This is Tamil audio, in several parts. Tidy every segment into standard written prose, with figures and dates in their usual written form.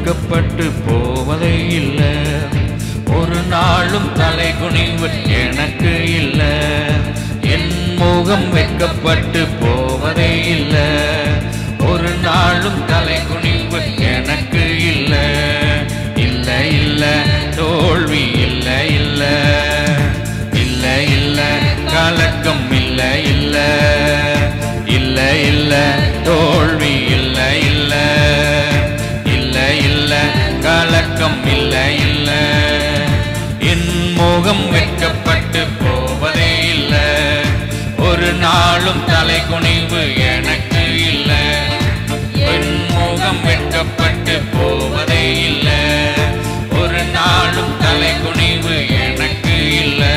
வெட்கப்பட்டு போவதே இல்லை. ஒரு நாளும் தலை குனிவு எனக்கு இல்லை. என் முகம் வெட்கப்பட்டு போவதே இல்லை. ஒரு நாளும் தலை குனிவு எனக்கு இல்லை. இல்லை இல்லை தோல்வி இல்லை இல்லை. இல்லை இல்லை கலக்கம் இல்லை இல்லை. இல்லை இல்லை தோல்வி இல்லை இல்லை. இல்லை இல்லை கலக்கம் இல்லை இல்லை. என் முகம் வெட்கப்பட்டு போவதே இல்லை. ஒரு நாளும் தலை குனிவு எனக்கு இல்லை. என் முகம் வெட்கப்பட்டு போவதே இல்லை. ஒரு நாளும் தலை குனிவு எனக்கு இல்லை.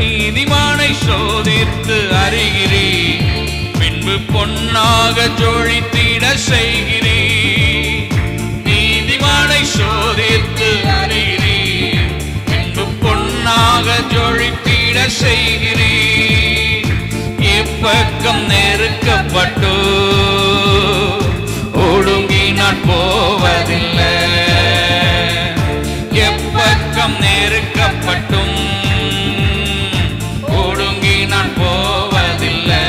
நீதிமானை சோதித்து அறிகிறீ, பின்பு பொன்னாக ஜொலித்திட செய்கிறீ. நீதிமானை சோதித்து அறிகிறீ, பின்பு பொன்னாக ஜொலித்திட செய்கிறீ. எப்பக்கம் நெருக்கப்பட்டோ ஒடுங்கி நான் போவதில்லை. எப்பக்கம் நெருக்கப்பட்டும் ஒடுங்கி நான் போவதில்லை.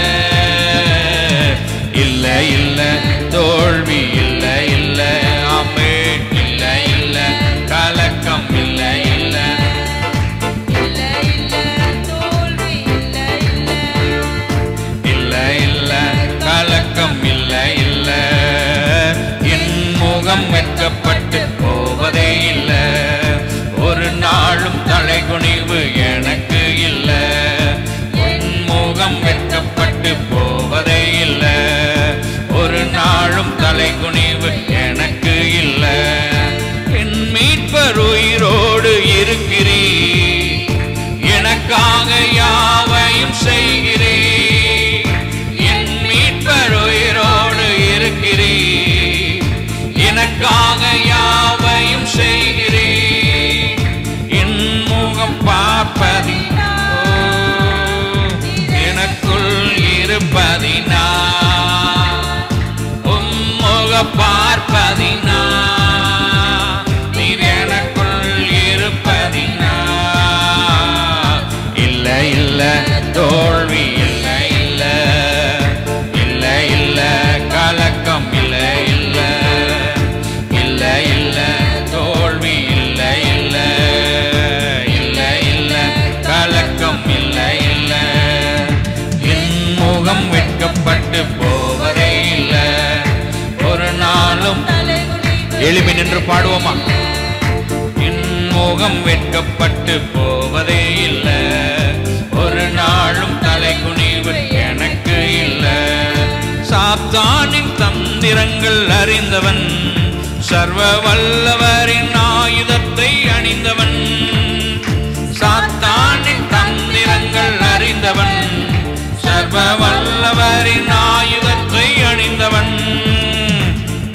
இல்லை இல்லை தோல்வி இல்லை இல்லை. ஆமே இல்லை இல்லை கலக்கம் இல்லை இல்லை. இல்லை இல்லை கலக்கம் இல்லை இல்லை. என் முகம் வெட்கப்பட்டு போவதே இல்லை. ஒரு நாளும் தலை குனிவு எனக்கு இல்லை. என் முகம் வெட்கப்பட்டு போவதே இல்லை. ஒரு நாளும் தலை குனிவு எனக்கு இல்லை. என் மீட்பர் உயிரோடு இருக்கிறீ, எனக்காக யாவையும் செய்கிறீ. என் மீட்பர் உயிரோடு இருக்கிறீ, எனக்காக யாவையும் செய்கிறீ. என் முகம் பார்ப்பதினா, எனக்குள் இருப்பதினா, உம்முக பார்ப்பதினா, நீர் எனக்குள் இருப்பதினா. இல்லை இல்லை தோல்வி இல்லை இல்லை. இல்லை இல்லை கலக்கம் இல்லை இல்லை. இல்லை இல்லை தோல்வி இல்லை இல்லை. இல்லை இல்லை கலக்கம் இல்லை இல்லை. என் முகம் வெட்கப்பட்டு போவதே இல்லை. ஒரு நாளும் எழுப்பி நின்று பாடுவோமா? என் முகம் வெட்கப்பட்டு போவதே இல்லை. ஒரு நாளும் தலை குனிவு எனக்கு இல்லை. சாத்தானின் தந்திரங்கள் அறிந்தவன், சர்வ வல்லவரின் ஆயுதத்தை அணிந்தவன். சாத்தானின் தந்திரங்கள் அறிந்தவன், சர்வ வல்லவரின் ஆயுதத்தை அணிந்தவன்.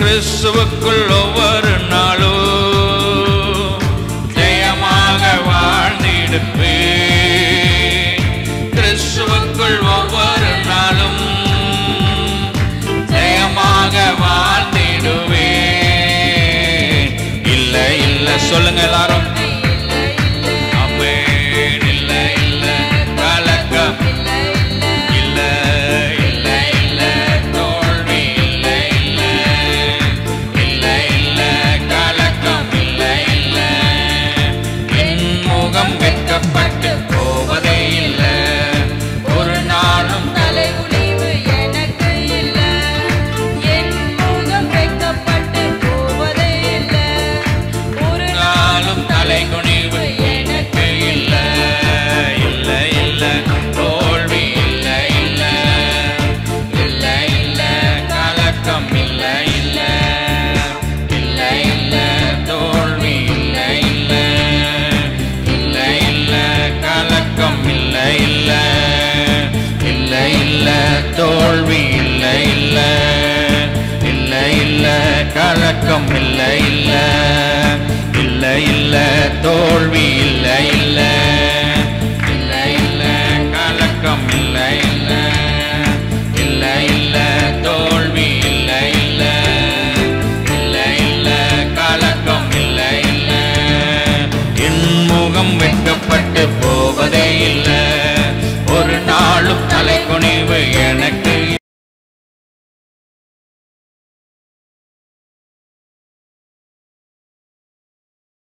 கிறிஸ்துவுக்குள் ஒவ்வொரு நாளும் ஜெயமாக வாழ்ந்திடுப்பே. கிறிஸ்துவுக்குள் ஒவ்வொரு நாளும் ஜெயமாக வாழ்ந்திடுவே. இல்லை இல்லை சொல்லுங்க எல்லாரும். ஆமென். இல்லை இல்லை கலக்கம் இல்லை இல்லை இல்லை. தோல்வி இல்லை இல்லை. இல்லை இல்லை கலக்கம் இல்லை இல்லை. என் முகம் வெட்கப்பட்டு போவதே இல்லை. ஒரு நாளும் தலை குனிவு எனக்கு இல்லை. என் முகம் வெட்கப்பட்டு போவதே இல்லை. ஒரு நாளும் தலை குனிவு எனக்கு இல்லை. இல்லை இல்லை தோல்வி இல்லை இல்லை. இல்லை இல்லை கலக்கம் இல்லை இல்லை. இல்லை இல்லை தோல்வி இல்லை இல்லை. இல்லை இல்லை கலக்கம் இல்லை இல்லை. இல்லை இல்லை தோல்வி இல்லை இல்லை. இல்லை இல்லை கலக்கம் இல்லை இல்லை. இல்லை இல்லை தோல்வி இல்லை இல்லை. இல்லை இல்லை கலக்கம் இல்லை இல்லை. இல்லை இல்லை தோல்வி இல்லை இல்லை. இல்லை இல்லை போவதே இல்லை